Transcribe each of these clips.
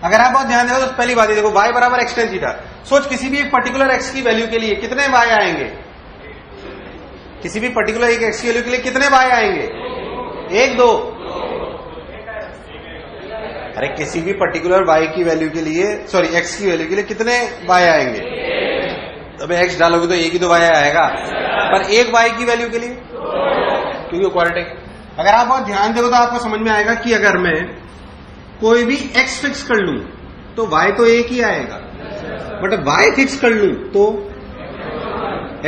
अगर आप बहुत ध्यान दें तो पहली बात है, देखो y बराबर x tan थीटा। सोच किसी भी एक पर्टिकुलर x की वैल्यू के लिए कितने y आएंगे, किसी भी पर्टिकुलर एक x की वैल्यू के लिए कितने y आएंगे, 1 2। अरे किसी भी पर्टिकुलर y की वैल्यू के लिए, सॉरी x की वैल्यू के लिए कितने y आएंगे, तो भाई x डालोगे तो एक ही तो y आएगा, पर एक y की वैल्यू के लिए, क्योंकि क्वाड्रेटिक। अगर आप बहुत ध्यान देखो तो आपको समझ में आएगा कि अगर मैं कोई भी x फिक्स कर लूं तो y तो एक ही आएगा, बट y फिक्स कर लूं तो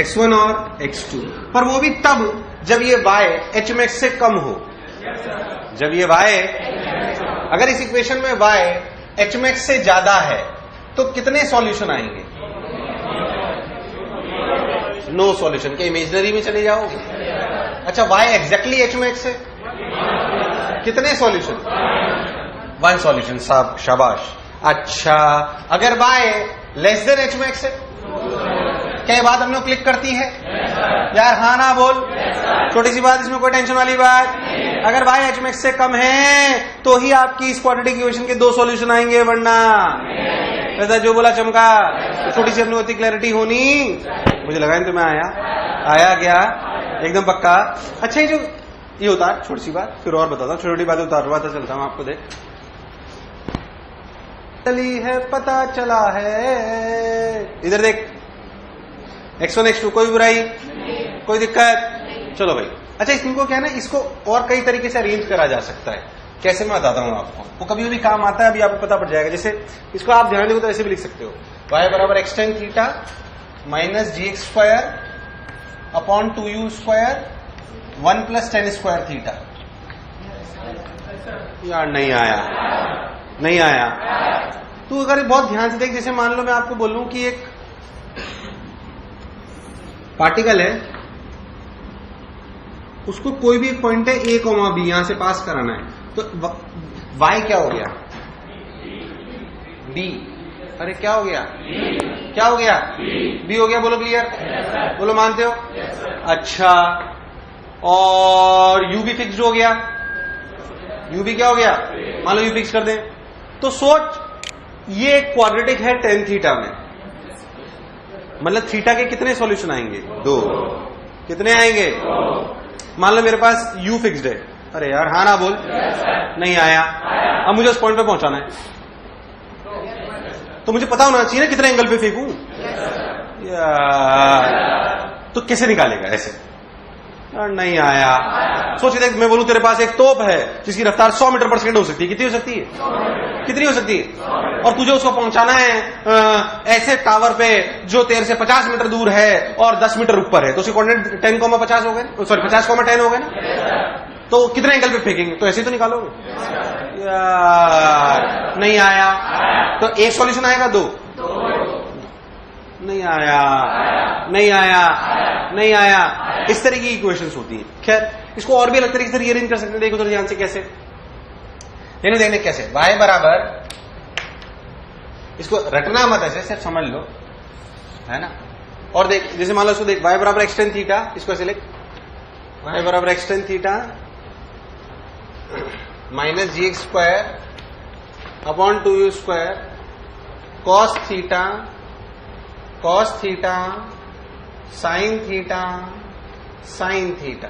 x1 और x2, पर वो भी तब जब ये y hmax से कम हो। जब ये y, अगर इस इक्वेशन में y hmax से ज्यादा है तो कितने सॉल्यूशन आएंगे, नो सॉल्यूशन। क्या इमेजिनरी में चले जाओगे? अच्छा y एग्जैक्टली hmax है, कितने सॉल्यूशन, 1 सॉल्यूशन। शाबाश। अच्छा अगर y लेस देन hmax है, क्या ये बात हम लोग क्लिक करती है यार, हाँ ना बोल, छोटी सी बात, इसमें कोई टेंशन वाली बात। अगर y hmax से कम है तो ही आपकी इस क्वाड्रेटिक इक्वेशन के 2 सॉल्यूशन आएंगे, वरना ऐसा जो बोला चमका। तो छोटी सी अपनी होती क्लैरिटी होनी, मुझे लगा तो मैं आया क्या एकदम पक्का। अच्छा ये होता है, छोटी सी बात फिर और बताता हूँ, छोटी बात उतारवाता चलता हूँ आपको। देख चली है पता चला है, इधर देख x1 x2 कोई बुराई कोई दिक्कत, चलो भाई। अच्छा इनको क्या है ना, इसको और कई तरीके से अरेंज करा जा सकता है। कैसे मैं बताता हूँ आपको, वो कभी भी काम आता है, अभी आपको पता पड़ जाएगा। जैसे इसको आप ध्यान देखो तो ऐसे भी लिख सकते हो, y बराबर x tan theta minus gx square upon 2u square 1 plus tan square theta. यार नहीं आया। तू अगर बहुत ध्यान से देख, जैसे मान लो मैं आपको बोलूं कि एक पार्टिकल है, उसको कोई भी एक पॉइंट है a, b यहां से पास कराना है, तो y क्या हो गया, b। अरे क्या हो गया, क्या हो गया, b हो गया। बोलो क्लियर, बोलो मानते हो। अच्छा और u भी फिक्स्ड हो गया, u भी क्या हो गया, मान लो u फिक्स कर दें। तो सोच ये क्वाड्रेटिक है tan थीटा में, मतलब थीटा के कितने सॉल्यूशन आएंगे, 2। कितने आएंगे, मान लो मेरे पास u फिक्स्ड है। अरे यार हाँ ना बोल, नहीं आया। अब मुझे उस पॉइंट पे पहुंचाना है, तो मुझे पता होना चाहिए ना कितने एंगल पे फेंकूं यार। तो कैसे निकालेगा ऐसे, यार नहीं आया। सोच देख, मैं बोलूं तेरे पास एक तोप है जिसकी रफ्तार 100 मीटर पर सेकंड हो सकती है, कितनी हो सकती है, कितनी हो सकती है, और तुझे उसको पहुंचाना है ऐसे टावर पे जो तेरे से 50 मीटर दूर है और 10 मीटर ऊपर है, तो उसके कोऑर्डिनेट 10,50 हो गए, सॉरी 50,10 हो गए ना। तो कितने एंगल पे फेंकेंगे, तो ऐसे ही तो निकालोगे यार। नहीं आया, तो एक सॉल्यूशन आएगा, 2 नहीं आया। इस तरह की इक्वेशंस होती हैं। खैर इसको और भी अलग तरीके से रीअरेंज कर सकते हैं। देखो तो ध्यान से कैसे, देखने कैसे, y बराबर, इसको रटना मत ऐसे, सिर्फ समझ लो, है ना। और देख, जैसे मान लो इसको देख, y बराबर x tan थीटा, इसको ऐसे लिख, y बराबर x tan theta minus gx square upon 2u square cos theta sine theta.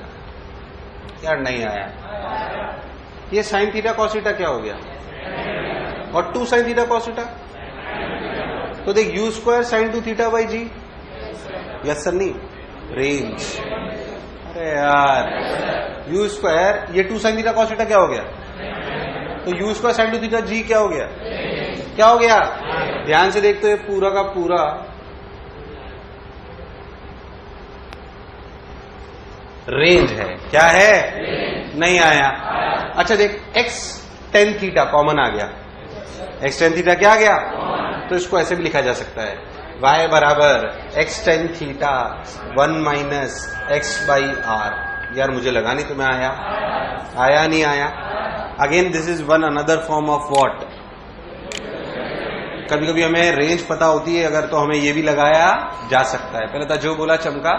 यार नहीं आया, ये साइन थीटा कॉस थीटा क्या हो गया, और 2 साइन थीटा कॉस थीटा। तो देख u square sine 2 theta by g, yes sir नहीं, रेंज। अरे यार u स्क्वायर, ये 2 साइन थीटा कॉस थीटा क्या हो गया, तो u स्क्वायर साइन 2 थीटा जी क्या हो गया, क्या हो गया। ध्यान से देख, तो ये पूरा का पूरा रेंज है। क्या है, नहीं आया। अच्छा देख, x tan थीटा कॉमन आ गया, x tan थीटा क्या आ गया, तो इसको ऐसे भी लिखा जा सकता है, y बराबर x tan theta 1 minus x by R. यार मुझे लगा नहीं तुम्हें आया नहीं आया। Again this is one another form of what, कभी कभी हमें रेंज पता होती है अगर, तो हमें ये भी लगाया जा सकता है। पहले था जो बोला चमका,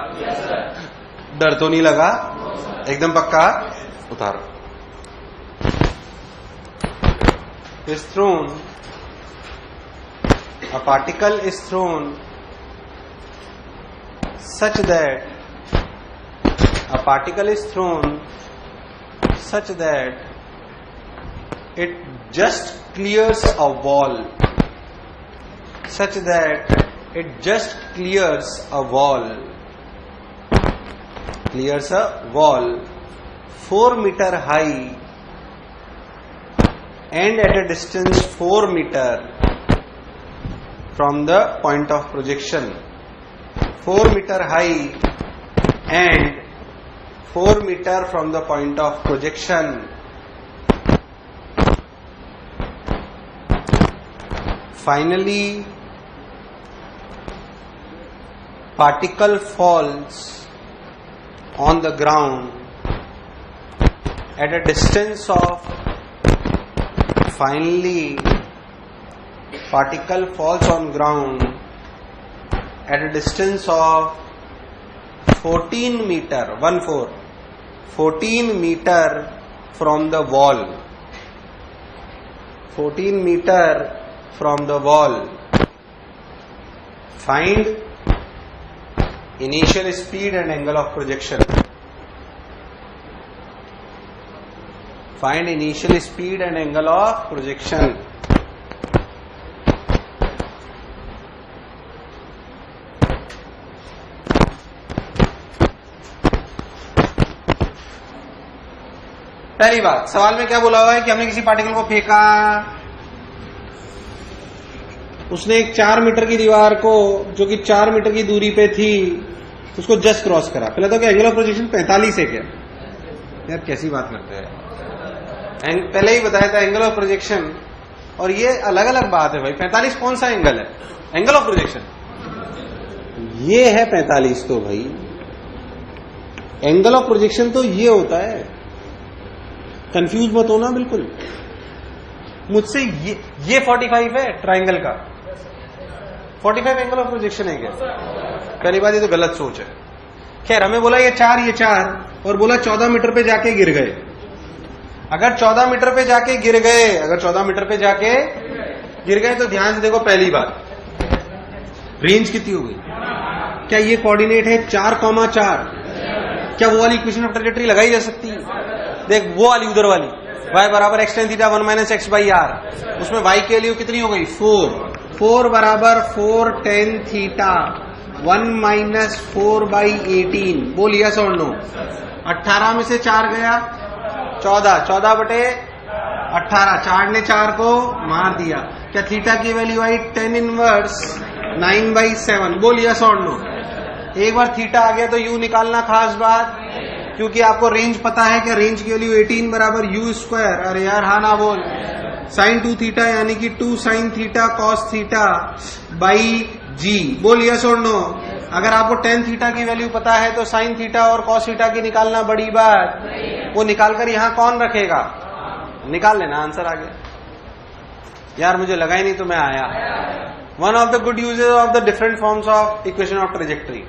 डर तो नहीं लगा, एकदम पक्का। उतारो। is thrown A particle is thrown such that it just clears a wall. Such that it just clears a wall. Clears a wall 4 meter high and at a distance 4 meter from the point of projection. 4 meter high and 4 meter from the point of projection. Finally, particle falls on the ground at a distance of particle falls on ground at a distance of 14 meter 14 meter from the wall. 14 meter from the wall. Find initial speed and angle of projection. Find initial speed and angle of projection. पहली बात, सवाल में क्या बोला हुआ है कि हमने किसी पार्टिकल को फेंका, उसने एक 4 मीटर की दीवार को जो कि 4 मीटर की दूरी पे थी उसको जस्ट क्रॉस करा. पहले तो क्या एंगल ऑफ प्रोजेक्शन 45 है क्या? यार कैसी बात करते हैं. पहले ही बताया था एंगल ऑफ प्रोजेक्शन, और ये अलग अलग बात है भाई. 45 कौन सा एंगल है? एंगल ऑफ प्रोजेक्शन ये है 45. तो भाई एंगल ऑफ प्रोजेक्शन तो ये होता है. कंफ्यूज मत होना बिल्कुल मुझसे. ये 45 है ट्राइंगल का. 45 एंगल ऑफ प्रोजेक्शन है क्या? पहली बात ये तो गलत सोच है. खैर, हमें बोला ये 4 और बोला 14 मीटर पे जाके गिर गए. अगर 14 मीटर पे जाके गिर गए तो ध्यान से देखो. पहली बात, रेंज कितनी हो गई? क्या ये कोऑर्डिनेट है 4,4? क्या वो वाली इक्वेशन ऑफ ट्रैजेक्टरी लगाई जा सकती है? देख, वो वाली उधर वाली y बराबर x tan theta 1 minus x by R, उसमें y की वैल्यू कितनी हो गई? 4 बराबर 4 tan थीटा 1 माइनस 4 बाई 18. बोल यस और नो. 18 में से 4 गया 14 बटे 18. 4 ने 4 को मार दिया. क्या थीटा की वैल्यू आई 10 इनवर्स 9/7. बोल यस और नो. एक बार थीटा आ गया तो यू निकालना खास बात, क्योंकि आपको रेंज पता है कि रेंज की वैल्यू 18 बराबर यू स्क्वायर. अरे यार हाँ ना बोल. साइन 2 थीटा यानी कि 2 sine theta cos theta by g. बोल यस और नो. अगर आपको टेन थीटा की वैल्यू पता है तो साइन थीटा और कॉस थीटा की निकालना बड़ी बात. वो निकालकर यहां कौन रखेगा? निकाल लेना, आंसर आ गया. यार मुझे लगा ही नहीं तो मैं आया. One of the good uses of the different forms of equation of trajectory.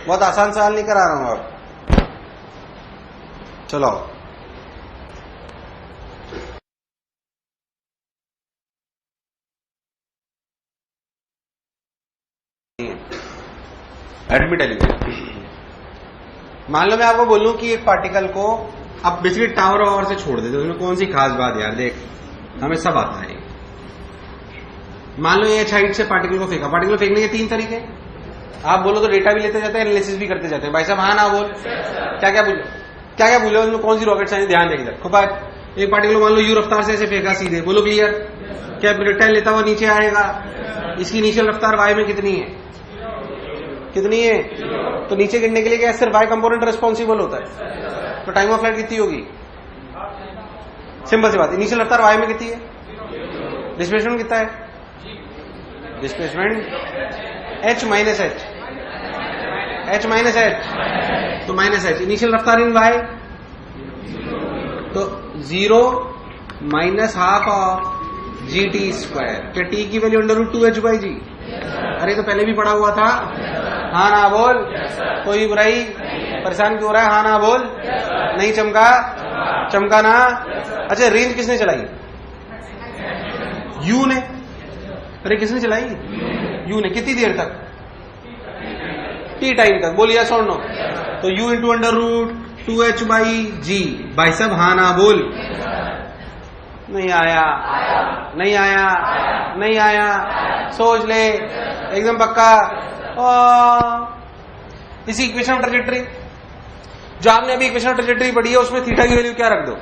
बहुत आसान सवाल नहीं करा रहा हूं अब. चलो, एडमिट एलिमेंट. मान लो मैं आपको बोलूं कि एक पार्टिकल को अब बेसिकली टावर वावर से छोड़ देते, उसमें कौन सी खास बात यार. देख, हमें सब आता है. मान लो ये हाइट से पार्टिकल को फेंका. पार्टिकल फेंकने के 3 तरीके. आप बोलो तो डेटा भी लेते जाते हैं, एनालिसिस भी करते जाते हैं. भाई साहब हाँ ना बोल. क्या बोलो उसमें कौन सी रॉकेट साइंस? ध्यान देगी. एक पार्टिकल मान लो यू रफ्तार से ऐसे फेंका सीधे. बोलो क्लियर. क्या प्रोजेक्टाइल लेता हुआ नीचे आएगा? इसकी इनिशियल रफ्तार वाई में कितनी है? तो नीचे गिरने के लिए क्या सिर्फ वाई कंपोनेंट रिस्पॉन्सिबल होता है? तो टाइम ऑफ फ्लाइट कितनी होगी? सिंपल सी बात. इनिशियल रफ्तार वाई में कितनी है? डिस्प्लेसमेंट कितना है? Displacement h minus h. तो माइनस h. इनिशियल रफ्तार इन वाई तो 0 minus half of gt square. क्या t की वैल्यू √2h/g? अरे तो पहले भी पढ़ा हुआ था. हाँ ना बोल. कोई बुराई? परेशान क्यों हो रहा है? हाँ ना बोल. नहीं चमका ना. अच्छा, रेंज किसने चलाई? यू ने. अरे किसने चलाई? यू ने। कितनी देर तक? टी टाइम तक। बोल यस और नो। तो u into under root 2h by g. भाई साहब हाँ ना बोल। नहीं आया, नहीं आया, नहीं आया। सोच ले, एकदम पक्का। इसी इक्वेशन ऑफ ट्रैजेक्टरी जो आपने अभी इक्वेशन ऑफ ट्रैजेक्टरी पढ़ी है, उसमें थीटा की वैल्यू क्या रख दो?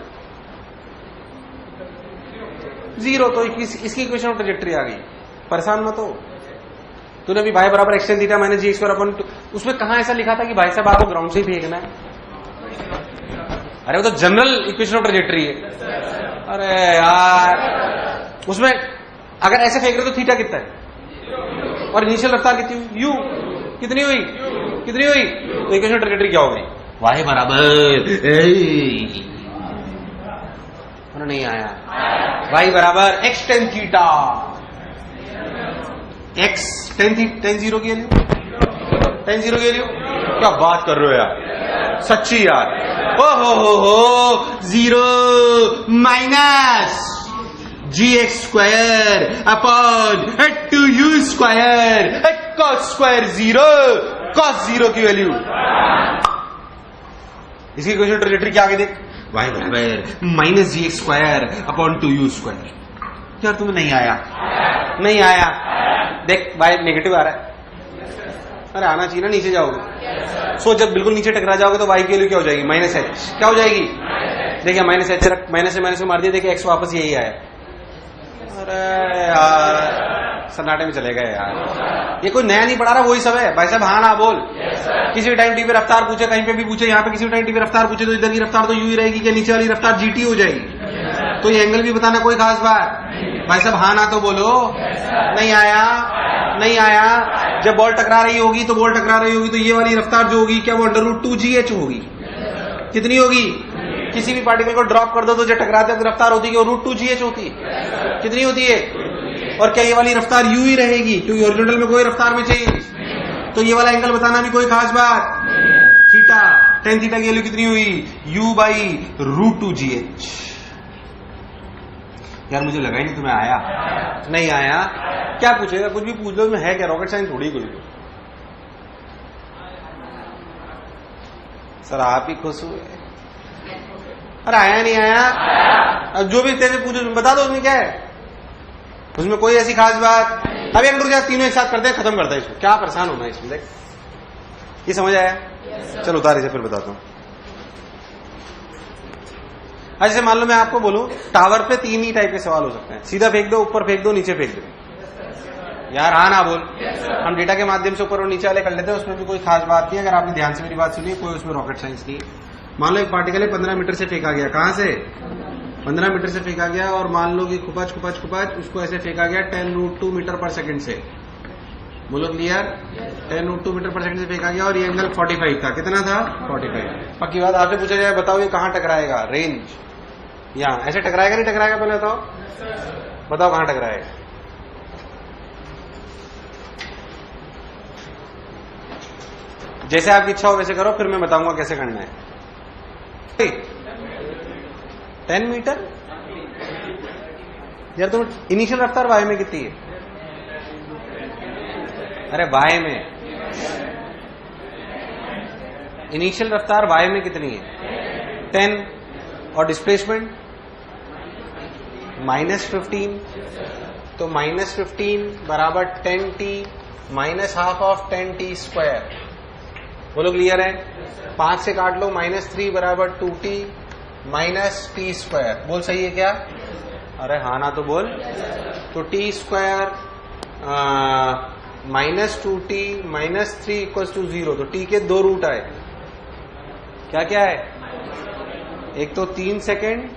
0। तो इसकी इक्वेशन ऑफ ट्रैजेक्टरी आ गई। परेशान मत हो। तूने अभी भाई बराबर एक्स टेन थीटा माइनस जी स्क्वायर अपन, उसमें कहां ऐसा लिखा था कि भाई साहब आपको ग्राउंड से ही फेंकना है? अरे वो तो जनरल इक्वेशन ऑफ ट्रैजेक्टरी है। अरे यार, उसमें अगर ऐसे फेंक रहे तो थीटा कितना है और इनिशियल रफ्तार कितनी हुई? यू। कितनी हुई? कितनी हुई? तो इक्वेशन ऑफ ट्रैजेक्टरी क्या हो गई? वाई बराबर नहीं आया। वाई बराबर x tan theta. X ten 0 की वैल्यू, 10 0 की वैल्यू। क्या बात कर रहे हो यार, सच्ची यार। ओ हो 0 minus g x square upon 2u square cos square 0 cos 0 की वैल्यू। इसकी इक्वेशन ट्रैजेक्टरी क्या आगे देख। वाई बराबर minus g x square upon 2u square. यार तुम्हें नहीं आया, नहीं आया। देख वाई नेगेटिव आ रहा है। अरे आना चाहिए ना, नीचे जाओगे। सो जब बिल्कुल नीचे टकरा जाओगे तो वाई की वैल्यू क्या हो जाएगी? Minus H. क्या हो जाएगी? देखिए माइनस एच रख, माइनस से माइनस में मार दिया। देखिए एक्स वापस यही आया। अरे यार सन्नाटे में चले गए यार। ये कोई नया नहीं पढ़ा रहा, वही सब है। भाई साहब हाँ ना बोल। किसी भी टाइम टी पे रफ्तार पूछे, कहीं पे भी पूछे, यहाँ पे किसी भी टाइम टी पे रफ्तार पूछे तो इधर की रफ्तार तो यू ही रहेगी, क्या नीचे वाली रफ्तार जीटी हो जाएगी? तो ये एंगल भी बताना कोई खास बात। भाई साहब हाँ ना तो बोलो। नहीं आया, नहीं आया। जब बॉल टकरा रही होगी तो बॉल टकरा रही होगी तो ये वाली रफ्तार जो होगी क्या वो अंडर रूट 2gh होगी? कितनी होगी? किसी भी पार्टिकल को ड्रॉप कर दो तो जब टकराते तो रफ्तार होती है वो रूट 2gh होती है। कितनी होती है? और क्या ये वाली रफ्तार यू ही रहेगी क्योंकि हॉरिजॉन्टल में कोई रफ्तार में चेंज? तो ये वाला एंगल बताना भी कोई खास बात। थीटा, टेन थीटा की वैल्यू कितनी हुई? u by root 2gh। यार मुझे लगा ही नहीं तुम्हें आया। नहीं आया। क्या पूछेगा? कुछ भी पूछ लो। है क्या रॉकेट साइंस थोड़ी कोई। सर आप ही खुश हुए। अरे आया नहीं आया। अब जो भी तेरे पूछो बता दो उसमें क्या है। उसमें कोई ऐसी खास बात। अभी हम लोग तीनों एक साथ करते हैं, खत्म करते हैं इसको। क्या परेशान होना है इसमें? देख ये समझ आया? चलो उतारे से फिर बताता हूं। जैसे मान लो मैं आपको बोलूं टावर पे 3 ही टाइप के सवाल हो सकते हैं। सीधा फेंक दो, ऊपर फेंक दो, नीचे फेंक दो। यार हाँ ना बोल। हम डेटा के माध्यम से ऊपर और नीचे वाले कर लेते हैं, उसमें भी कोई खास बात नहीं। अगर आपने ध्यान से मेरी बात सुनी, कोई उसमें रॉकेट साइंस नहीं। मान लो एक पार्टिकल है 15 मीटर से फेंका गया। कहां से? 15 मीटर से फेंका गया। और मान लो कि खुपच खुपच खुपच उसको ऐसे फेंका गया 10 रूट 2 मीटर पर सेकंड से। बोलो क्लियर? 10 रूट 2 मीटर पर सेकंड से फेंका गया और ये एंगल 45 था। कितना था? 45। पक्की बात। आपसे पूछा जाए बताओ ये कहां टकराएगा? रेंज यहां ऐसे टकराएगा नहीं टकराएगा? पहले बताओ, बताओ कहां टकराएगा? जैसे आपकी इच्छा हो वैसे करो, फिर मैं बताऊंगा कैसे करना है। 10 मीटर। यार तुम इनिशियल रफ्तार वाई में कितनी है? अरे वाई में इनिशियल रफ्तार वाई में कितनी है? 10। और डिस्प्लेसमेंट -15। तो -15 बराबर 10t minus half of 10t square. बोलो क्लियर है? 5 से काट लो, -3 बराबर 2t माइनस टी स्क्वायर। बोल सही है क्या? अरे हाँ ना तो बोल। तो T square -2t -3 equals to 0। तो टी के 2 रूट आए। क्या क्या है? एक तो 3 सेकेंड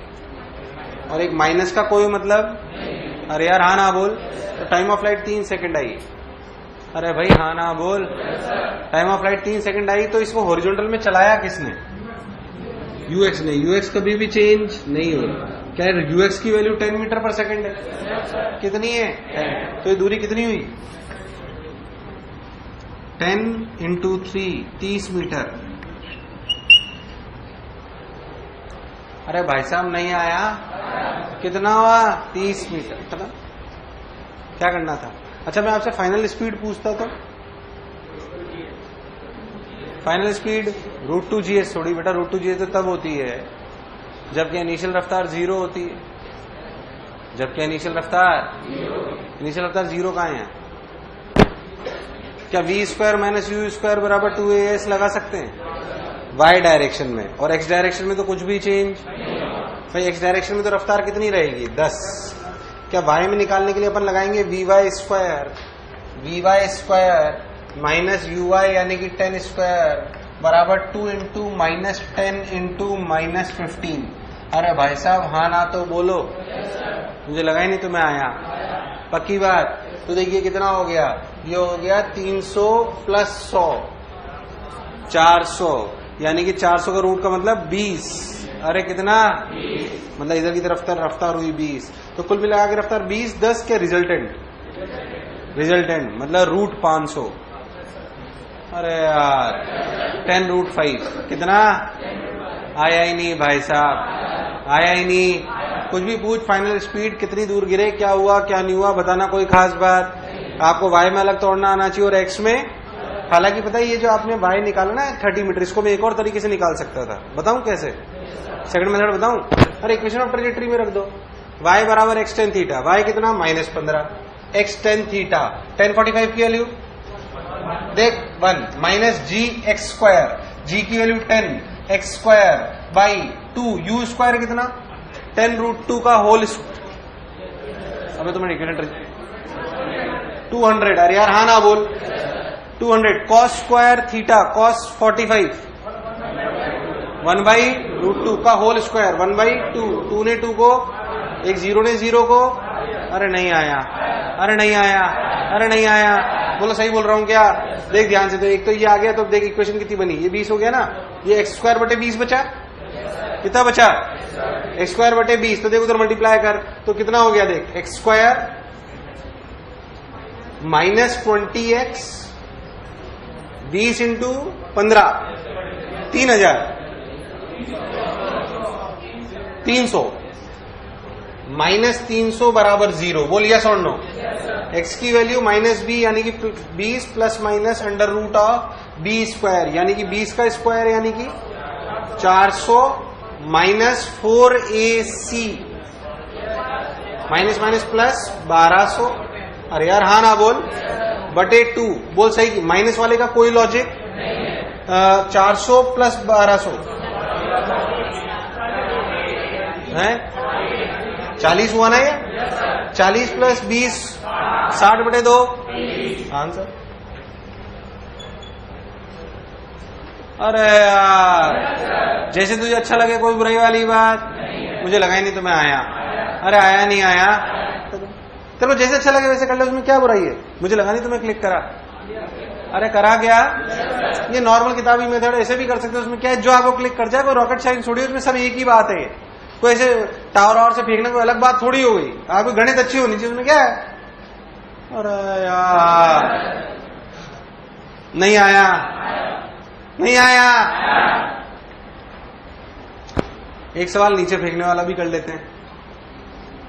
और एक माइनस का कोई मतलब। अरे यार हाँ ना बोल। तो time of flight 3 second I. अरे भाई हाँ ना बोल। Time of flight 3 second I. तो इसको हॉरिजॉन्टल में चलाया किसने? यूएक्स ने। यूएक्स कभी भी चेंज नहीं हो। क्या यूएक्स की वैल्यू 10 मीटर पर सेकेंड है। कितनी है? 10। तो ये दूरी कितनी हुई? 10 इंटू 3 30 मीटर। अरे भाई साहब नहीं आया। कितना हुआ? 30 मीटर। क्या करना था? अच्छा मैं आपसे फाइनल स्पीड पूछता तो फाइनल स्पीड √2GS थोड़ी बेटा, √2GS तो तब होती है जबकि इनिशियल रफ्तार 0 होती है, जबकि इनिशियल रफ्तार 0 कहाँ है? क्या v² - u² बराबर 2as लगा सकते हैं y डायरेक्शन में, और x डायरेक्शन में तो कुछ भी चेंज भाई, x डायरेक्शन में तो रफ्तार कितनी रहेगी 10। क्या y में निकालने के लिए अपन लगाएंगे vy² - uy यानी कि 10² बराबर 2 × -10 × -15। अरे भाई साहब हाँ ना तो बोलो, मुझे लगा ही नहीं तो मैं आया, पक्की बात। तो देखिए कितना हो गया, ये हो गया 300 + 100 400, यानी कि 400 का रूट का मतलब 20। अरे कितना 20, मतलब इधर की तरफ रफ्तार हुई 20, तो कुल मिला के रफ्तार 20, 10 के रिजल्टेंट मतलब √500। अरे यार 10√5 कितना आया ही नहीं भाई साहब, आया ही नहीं। कुछ भी पूछ, फाइनल स्पीड कितनी दूर गिरे, क्या हुआ क्या नहीं हुआ, बताना कोई खास बात। आपको y में अलग तोड़ना आना चाहिए और x में, हालांकि पता है ये जो आपने y निकाला ना 30 मीटर, इसको मैं एक और तरीके से निकाल सकता था, बताऊं कैसे? सेकंड मेथड बताऊं? अरे इक्वेशन ऑफ ट्रेजेक्टरी में रख दो, y बराबर x tan थीटा, y कितना -15, x tan थीटा, tan 45 की वैल्यू देख 1 - gx², g की वैल्यू 10, x² / 2, u² कितना 10√2 का होल। अबे तुम्हें इक्वेशन 200, अरे यार हाँ ना बोल, 200 cos² थीटा cos 45 1/√2 का होल स्क्वायर 1/2, 2 ने 2 को, एक 0 ने 0 को, अरे नहीं आया, अरे नहीं आया, अरे नहीं आया, बोलो सही बोल रहा हूं क्या? देख ध्यान से, तो एक तो ये आ गया, तो देख इक्वेशन कितनी बनी, ये 20 हो गया ना, ये x² / 20 बचा, कितना बचा x² / 20, तो देख उधर मल्टीप्लाई कर तो कितना हो गया, देख x² - 20x 20 × 15 3000 300 -300 बराबर 0, बोल यस और नो। x की वैल्यू -b यानी कि 20 ± √b² यानी कि 20 का स्क्वायर यानी कि 400 -4ac माइनस +1200, अरे यार हाँ ना बोल, बटे 2, बोल सही की माइनस वाले का कोई लॉजिक, 400 + 1200 है 40 हुआ ना, ये 40 + 20 60/2 आंसर। अरे यार जैसे तुझे अच्छा लगे, कोई बुराई वाली बात, मुझे लगा ही नहीं तो मैं आया, अरे आया नहीं आया, चलो जैसे अच्छा लगे वैसे कर ले, उसमें क्या बुराई है, मुझे लगा नहीं तो मैं क्लिक करा, अरे करा क्या? ये नॉर्मल किताबी मेथड ऐसे भी कर सकते हो, उसमें क्या है, जो आपको क्लिक कर जाए, कोई रॉकेट साइंस थोड़ी, उसमें सब एक ही बात है, कोई ऐसे टावर और से फेंकने कोई अलग बात थोड़ी हो गई, आपको गणित अच्छी होनी चाहिए, उसमें क्या है? अरे यार नहीं आया, नहीं आया। एक सवाल नीचे फेंकने वाला भी कर लेते हैं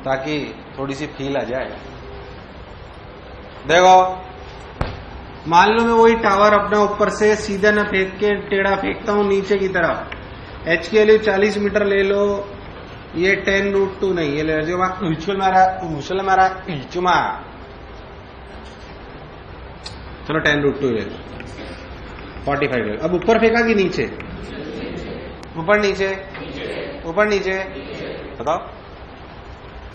ताकि थोड़ी सी फील आ जाए। देखो मान लो मैं वही टावर अपना ऊपर से सीधा न फेंक के टेढ़ा फेंकता हूं नीचे की तरफ, h के लिए 40 मीटर ले लो, ये 10√2 नहीं, ये ले लो मारा चलो 10√2 ले लो, 45 ले लो। अब ऊपर फेंका कि नीचे? ऊपर नीचे, ऊपर नीचे, बताओ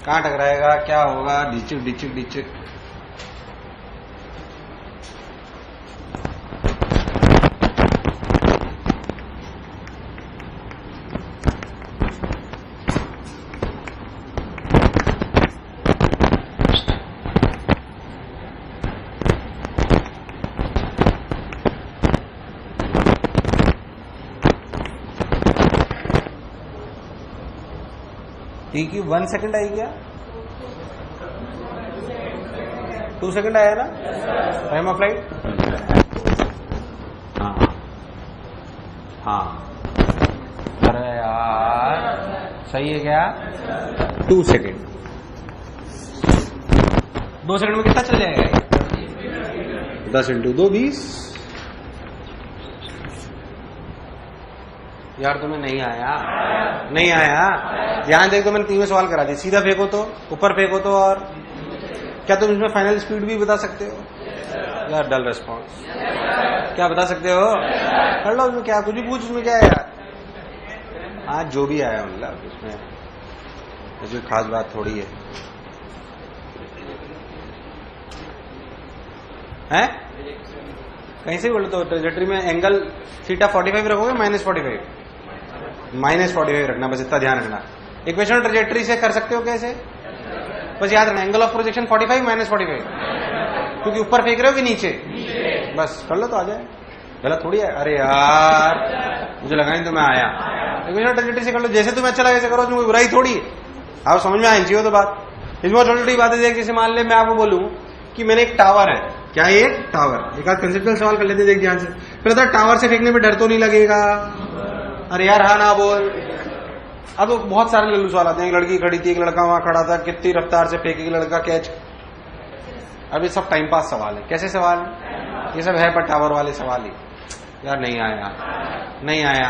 कहां टकराएगा, क्या होगा? डिचिक डिचिक डिचिक, ठीक है। 1 सेकंड आई क्या? 2 सेकंड आया ना टाइम ऑफ फ्लाइट? हाँ हाँ, अरे यार सही है क्या? 2 सेकंड 2 सेकंड में कितना चल जाएगा? 10 × 2 20। यार तुम्हें नहीं आया, नहीं आया। ध्यान देख, तो मैंने 3 में सवाल करा दिया। सीधा फेंको तो, ऊपर फेंको तो, और क्या तुम इसमें फाइनल स्पीड भी बता सकते हो? यार डल रेस्पॉन्स, क्या बता सकते हो? कर लो उसमें, क्या कुछ भी पूछ, उसमें क्या है यार। आज जो भी आया मतलब उसमें कोई खास बात थोड़ी है, हैं? कहीं से बोलो तो ट्रेजेक्टरी में एंगल थीटा 45 रखोगे, -45? -45 रखना, बस इतना ध्यान रखना। इक्वेशन ट्रेजेक्टरी से कर सकते हो कैसे? बस याद रखना, एंगल ऑफ प्रोजेक्शन 45 -45, क्योंकि ऊपर फेंक रहे हो कि नीचे? बस कर लो तो आ जाए। गलत थोड़ी है। अरे यार मुझे लगा नहीं तो मैं आया। इक्वेशन ट्रेजेक्टरी से कर लो, जैसे तुम्हें अच्छा लगे ऐसे करो, तुम्हें बुराई थोड़ी है। आप समझ में आनी चाहिए तो बात। इसमें छोटी छोटी बातें देख, जैसे मान ले मैं आपको बोलूं कि मैंने एक टावर है, क्या है एक टावर? एक आध कंसेप्चुअल सवाल कर लेते, देख ध्यान से। फिर तो टावर से फेंकने में डर तो नहीं लगेगा? अरे यार हाँ ना बोल। अब तो बहुत सारे लल्लू सवाल आते हैं। एक लड़की खड़ी थी, एक लड़का वहां खड़ा था, कितनी रफ्तार से फेंकेगी लड़का कैच? अब ये सब टाइम पास सवाल है। कैसे सवाल? ये सब है पर टावर वाले सवाल ही। यार नहीं आया, नहीं आया।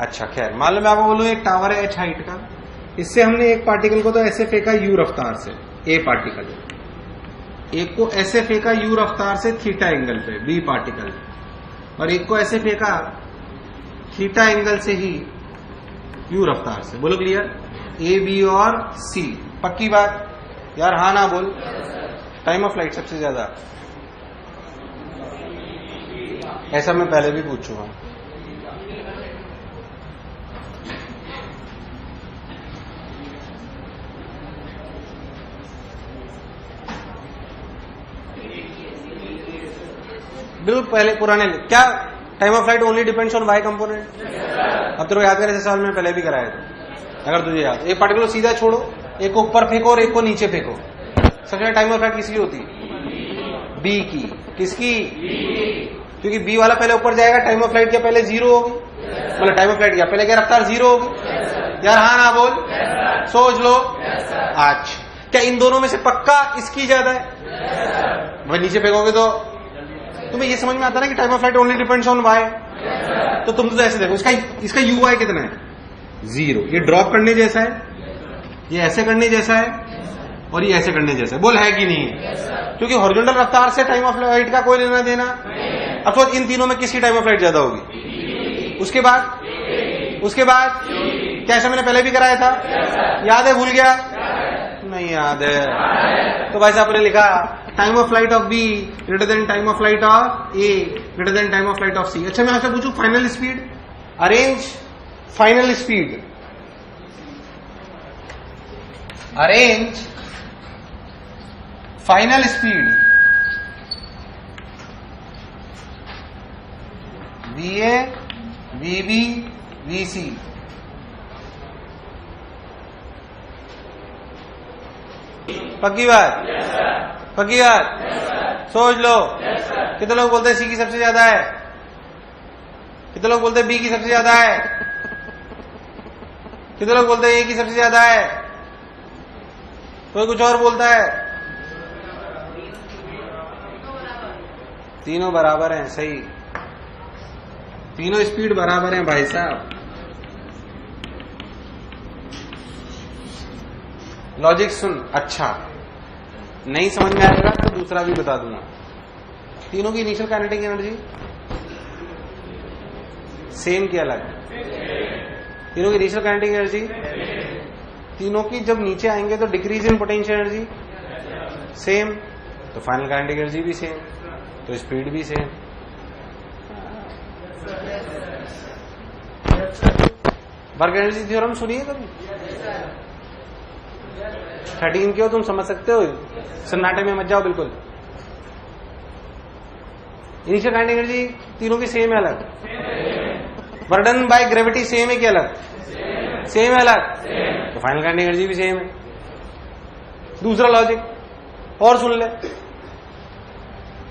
अच्छा खैर, मान लो मैं आपको बोलूं एक टावर है h हाइट का, इससे हमने एक पार्टिकल को तो ऐसे फेंका u रफ्तार से, a पार्टिकल, एक को ऐसे फेंका u रफ्तार से थीटा एंगल पे, b पार्टिकल, और एक को ऐसे फेंका थीटा एंगल से ही u रफ्तार से। बोलो क्लियर? a, b और c। पक्की बात? यार हाँ ना बोल। टाइम ऑफ फ्लाइट सबसे ज्यादा, ऐसा मैं पहले भी पूछ चुका हूं। बिल्कुल पहले पुराने, क्या time of flight only depends on y component? अब तेरे को याद करे, सवाल में पहले भी कराया था, अगर तुझे याद। एक पार्टिकल को सीधा छोड़ो, एक को ऊपर फेंको और एक को नीचे फेंको। सबसे ज्यादा टाइम ऑफ फ्लाइट किसकी होती? बी की। किसकी? क्योंकि बी वाला पहले ऊपर जाएगा, टाइम ऑफ फ्लाइट क्या पहले 0 होगी? मतलब टाइम ऑफ फ्लाइट क्या पहले क्या रफ्तार 0 होगी? यार हाँ ना बोल, सोच लो। आज क्या इन दोनों में से पक्का इसकी ज्यादा है? भाई नीचे फेंकोगे तो तुम्हें ये समझ में आता है ना कि time of flight only depends on y. तो तुम तो ऐसे देखो, इसका यू वाई कितना है? 0। ये ड्रॉप करने जैसा है, ये ऐसे करने जैसा है, और ये ऐसे करने जैसा है। बोल है कि नहीं? क्योंकि हॉरिजॉन्टल रफ्तार से टाइम ऑफ फ्लाइट का कोई लेना देना। अब तो इन तीनों में किसकी टाइम ऑफ फ्लाइट ज्यादा होगी? उसके बाद क्या ऐसा मैंने पहले भी कराया था? याद है? भूल गया? नहीं याद है। तो भाई साहब ने लिखा time of flight of B greater than time of flight of A greater than time of flight of C. अच्छा मैं आपसे पूछूं final speed, arrange final speed, arrange final speed VA, VB, VC. पक्की बात? पक्की बात? सोच लो। कितने लोग बोलते हैं सी की सबसे ज्यादा है? कितने लोग बोलते हैं बी की सबसे ज्यादा है? कितने लोग बोलते हैं ए की सबसे ज्यादा है? कोई कुछ और बोलता है? तीनों बराबर हैं। सही, तीनों स्पीड बराबर हैं भाई साहब। लॉजिक सुन। अच्छा नहीं समझ में आएगा तो दूसरा भी बता दूंगा। तीनों की इनिशियल काइनेटिक एनर्जी सेम की अलग? तीनों की इनिशियल काइनेटिक एनर्जी, तीनों की जब नीचे आएंगे तो decrease in potential energy same, तो फाइनल काइनेटिक एनर्जी भी सेम, तो स्पीड भी सेम। वर्क एनर्जी थ्योरम सुनिए कभी? 13 क्यों तुम समझ सकते हो, सन्नाटे में मत जाओ बिल्कुल। इनिशियल काइनेटिक एनर्जी तीनों की सेम है अलग? बर्डन बाय ग्रेविटी सेम है कि अलग? सेम है अलग, तो फाइनल काइनेटिक एनर्जी भी सेम है। दूसरा लॉजिक और सुन ले।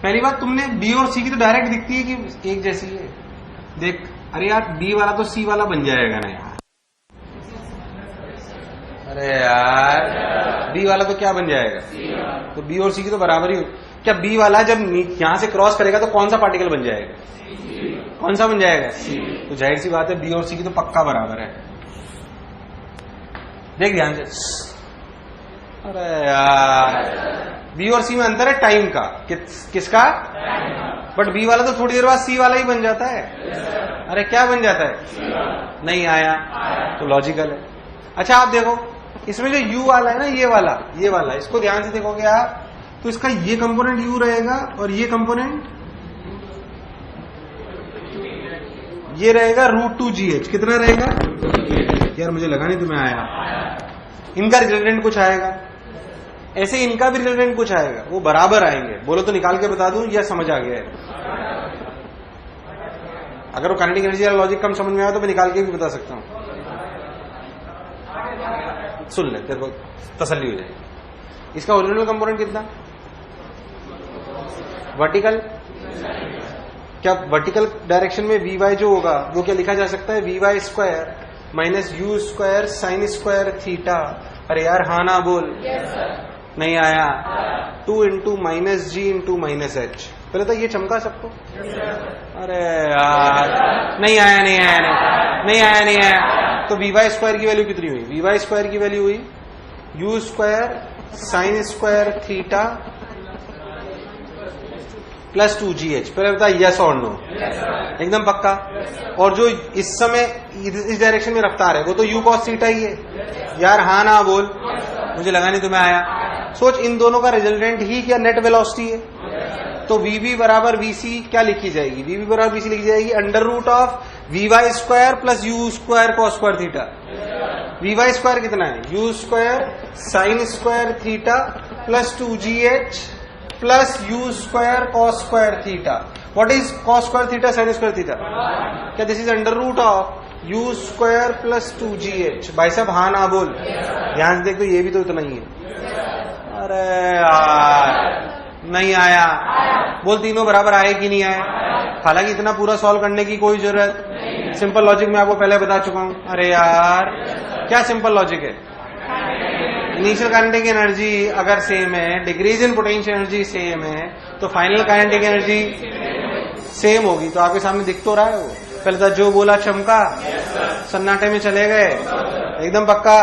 पहली बात, तुमने बी और सी की तो डायरेक्ट दिखती है कि एक जैसी है। देख, अरे यार बी वाला तो सी वाला बन जाएगा ना यार। अरे यार बी वाला तो क्या बन जाएगा, तो बी और सी की तो बराबरी हो। क्या बी वाला जब यहां से क्रॉस करेगा तो कौन सा पार्टिकल बन जाएगा, कौन सा बन जाएगा, सी। तो जाहिर सी बात है बी और सी की तो पक्का बराबर है। देख ध्यान से, अरे यार बी और सी में अंतर है टाइम का, किसका, बट बी वाला तो थोड़ी देर बाद सी वाला ही बन जाता है। अरे क्या बन जाता है, नहीं आया, तो लॉजिकल है। अच्छा आप देखो इसमें जो यू वाला है ना, ये वाला इसको ध्यान से देखोगे आप, तो इसका ये कंपोनेंट यू रहेगा और ये कंपोनेंट ये रहेगा √2GH। कितना रहेगा यार, मुझे लगा नहीं तुम्हें आया। इनका रिजल्टेंट कुछ आएगा, ऐसे इनका भी रिजल्टेंट कुछ आएगा, वो बराबर आएंगे। बोलो तो निकाल के बता दूं या समझ आ गया है? अगर वो काइनेटिक एनर्जी या लॉजिक कम समझ में आया तो मैं निकाल के भी बता सकता हूं। सुन ले, तेरे को तसल्ली हो जाएगी। इसका ओरिजिनल कंपोनेंट कितना, वर्टिकल, क्या वर्टिकल डायरेक्शन में Vy जो होगा वो क्या लिखा जा सकता है, Vy² minus U² sine square theta. अरे यार हाँ ना बोल, नहीं आया, 2 इंटू माइनस जी इंटू माइनस एच। पहले तो ये चमका सबको, अरे यार नहीं आया। तो Vy² की वैल्यू कितनी हुई, Vy² की वैल्यू हुई U² sine square theta plus 2GH। पहले बता यस और नो, एकदम पक्का। और जो इस समय इस डायरेक्शन में रफ्तार है वो तो U cos थीटा ही है। यार हाँ ना बोल, मुझे लगा नहीं तुम्हें आया। सोच इन दोनों का रिजल्टेंट ही क्या नेट वेलोसिटी है, तो VV बराबर VC क्या लिखी जाएगी, VV बराबर VC लिखी जाएगी √of Vy² plus U² cos² theta. Vy² कितना है, U² sine square theta plus 2GH plus U² cos² theta. What is cos² theta sine square theta, क्या this is √of U² plus 2GH। भाई साहब हाँ ना बोल, ध्यान से देख तो ये भी तो इतना ही है। अरे यार नहीं आया, बोल तीनों बराबर आए कि नहीं आए। हालांकि इतना पूरा सॉल्व करने की कोई जरूरत, सिंपल लॉजिक में आपको पहले बता चुका हूं। अरे यार क्या सिंपल लॉजिक है, इनिशियल काइनेटिक एनर्जी अगर सेम है, decrease in potential energy same है, तो फाइनल काइनेटिक एनर्जी सेम होगी। तो आपके सामने दिख तो रहा है वो। पहले तो जो बोला चमका, सन्नाटे में चले गए, एकदम पक्का।